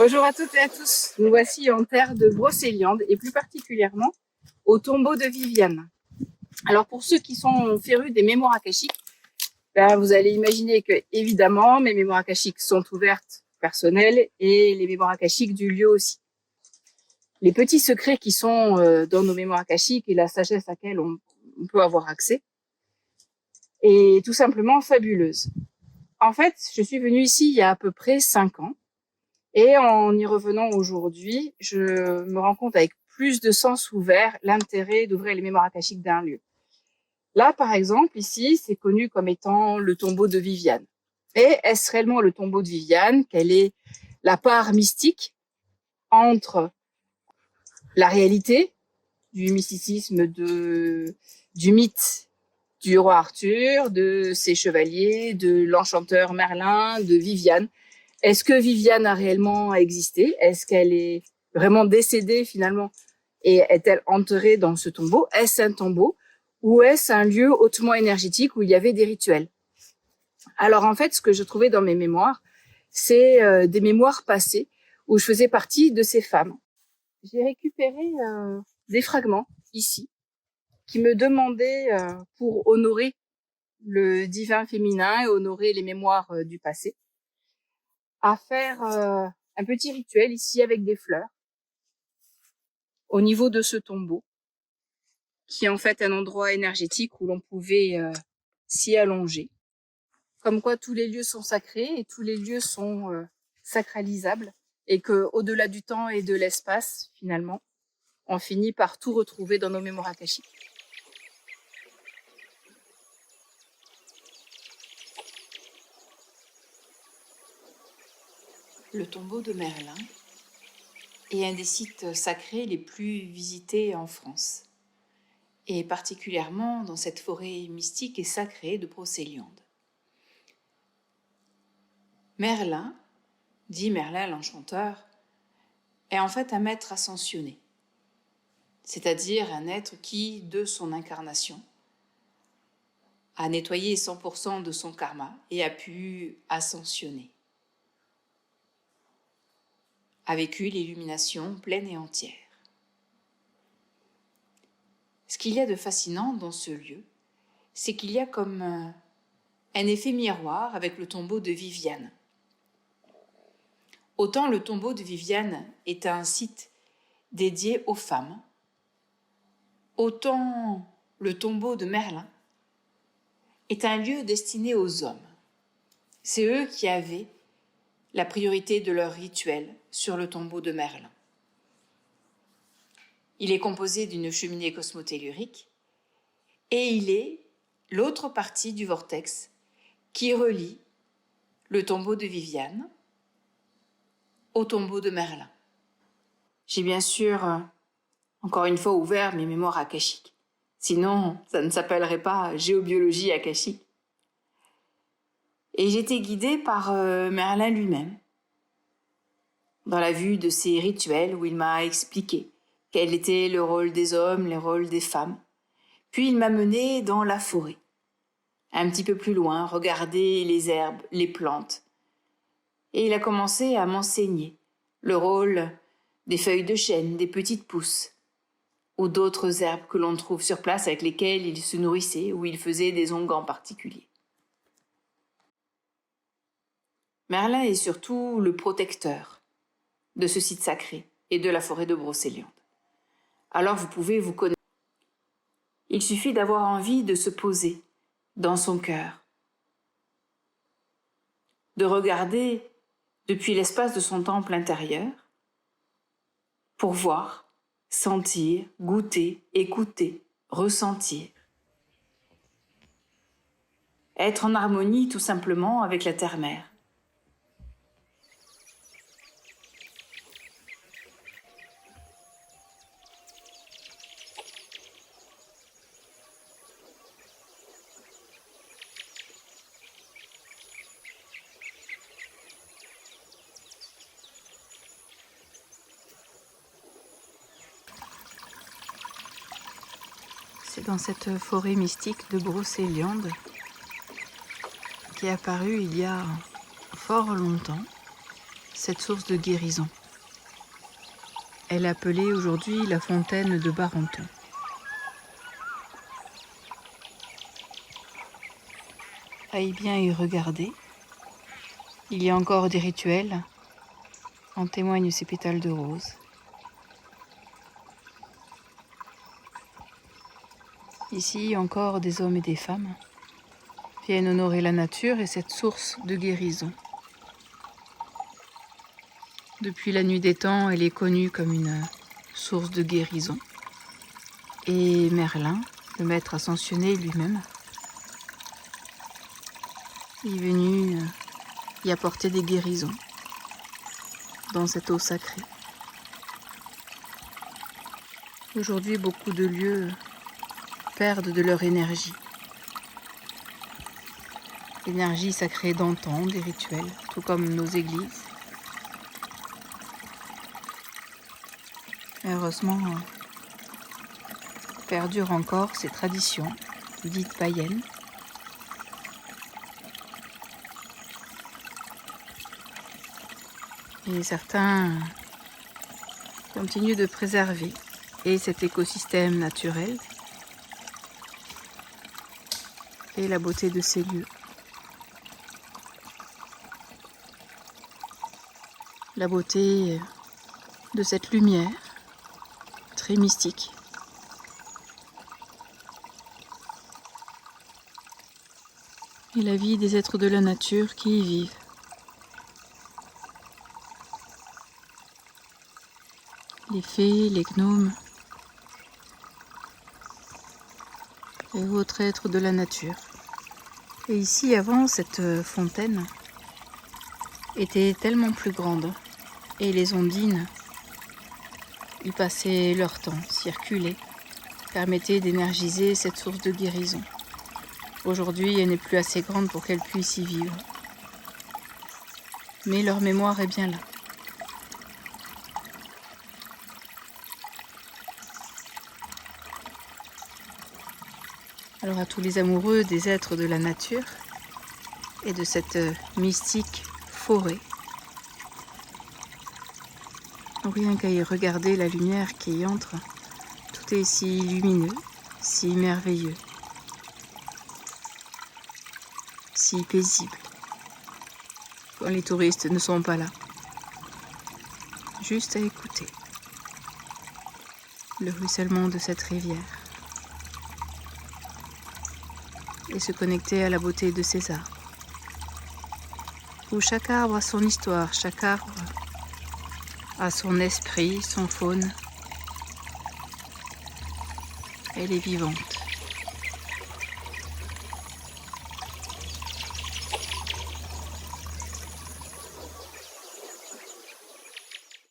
Bonjour à toutes et à tous, nous voici en terre de Brocéliande et plus particulièrement au tombeau de Viviane. Alors pour ceux qui sont férus des mémoires akashiques, vous allez imaginer que évidemment mes mémoires akashiques sont ouvertes personnelles et les mémoires akashiques du lieu aussi. Les petits secrets qui sont dans nos mémoires akashiques et la sagesse à laquelle on peut avoir accès est tout simplement fabuleuse. En fait, je suis venue ici il y a à peu près 5 ans. Et en y revenant aujourd'hui, je me rends compte avec plus de sens ouvert l'intérêt d'ouvrir les mémoires akashiques d'un lieu. Là, par exemple, ici, c'est connu comme étant le tombeau de Viviane. Et est-ce réellement le tombeau de Viviane? Quelle est la part mystique entre la réalité du mysticisme du mythe du roi Arthur, de ses chevaliers, de l'enchanteur Merlin, de Viviane? Est-ce que Viviane a réellement existé? Est-ce qu'elle est vraiment décédée finalement? Et est-elle enterrée dans ce tombeau? Est-ce un tombeau? Ou est-ce un lieu hautement énergétique où il y avait des rituels? Alors en fait, ce que je trouvais dans mes mémoires, c'est des mémoires passées où je faisais partie de ces femmes. J'ai récupéré des fragments ici qui me demandaient, pour honorer le divin féminin et honorer les mémoires du passé, à faire un petit rituel ici avec des fleurs au niveau de ce tombeau, qui est en fait un endroit énergétique où l'on pouvait s'y allonger. Comme quoi tous les lieux sont sacrés et tous les lieux sont sacralisables et que au-delà du temps et de l'espace, finalement, on finit par tout retrouver dans nos mémoires akashiques. Le tombeau de Merlin est un des sites sacrés les plus visités en France, et particulièrement dans cette forêt mystique et sacrée de Brocéliande. Merlin, dit Merlin l'enchanteur, est en fait un maître ascensionné, c'est-à-dire un être qui, de son incarnation, a nettoyé 100% de son karma et a pu ascensionner, a vécu l'illumination pleine et entière. Ce qu'il y a de fascinant dans ce lieu, c'est qu'il y a comme un effet miroir avec le tombeau de Viviane. Autant le tombeau de Viviane est un site dédié aux femmes, autant le tombeau de Merlin est un lieu destiné aux hommes. C'est eux qui avaient la priorité de leur rituel sur le tombeau de Merlin. Il est composé d'une cheminée cosmotellurique et il est l'autre partie du vortex qui relie le tombeau de Viviane au tombeau de Merlin. J'ai bien sûr, encore une fois, ouvert mes mémoires akashiques. Sinon, ça ne s'appellerait pas géobiologie akashique. Et j'étais guidée par Merlin lui-même, dans la vue de ses rituels où il m'a expliqué quel était le rôle des hommes, le rôle des femmes. Puis il m'a menée dans la forêt, un petit peu plus loin, regarder les herbes, les plantes. Et il a commencé à m'enseigner le rôle des feuilles de chêne, des petites pousses, ou d'autres herbes que l'on trouve sur place avec lesquelles il se nourrissait ou il faisait des onguents particuliers. Merlin est surtout le protecteur de ce site sacré et de la forêt de Brocéliande. Alors vous pouvez vous connaître. Il suffit d'avoir envie de se poser dans son cœur, de regarder depuis l'espace de son temple intérieur pour voir, sentir, goûter, écouter, ressentir. Être en harmonie tout simplement avec la terre-mère. C'est dans cette forêt mystique de Brocéliande qui est apparue il y a fort longtemps cette source de guérison. Elle est appelée aujourd'hui la fontaine de Barenton. À bien y regarder, il y a encore des rituels, en témoignent ces pétales de rose. Ici, encore des hommes et des femmes viennent honorer la nature et cette source de guérison. Depuis la nuit des temps, elle est connue comme une source de guérison. Et Merlin, le maître ascensionné lui-même, est venu y apporter des guérisons dans cette eau sacrée. Aujourd'hui, beaucoup de lieux perdent de leur énergie. L'énergie sacrée d'antan, des rituels, tout comme nos églises. Heureusement, perdurent encore ces traditions dites païennes. Et certains continuent de préserver et cet écosystème naturel et la beauté de ces lieux. La beauté de cette lumière très mystique. Et la vie des êtres de la nature qui y vivent. Les fées, les gnomes et autres êtres de la nature. Et ici, avant, cette fontaine était tellement plus grande. Et les ondines y passaient leur temps, circulaient, permettaient d'énergiser cette source de guérison. Aujourd'hui, elle n'est plus assez grande pour qu'elles puissent y vivre. Mais leur mémoire est bien là. Alors à tous les amoureux des êtres de la nature et de cette mystique forêt, rien qu'à y regarder la lumière qui y entre, tout est si lumineux, si merveilleux, si paisible, quand les touristes ne sont pas là. Juste à écouter le ruissellement de cette rivière et se connecter à la beauté de ces arbres, où chaque arbre a son histoire, chaque arbre a son esprit, son faune. Elle est vivante.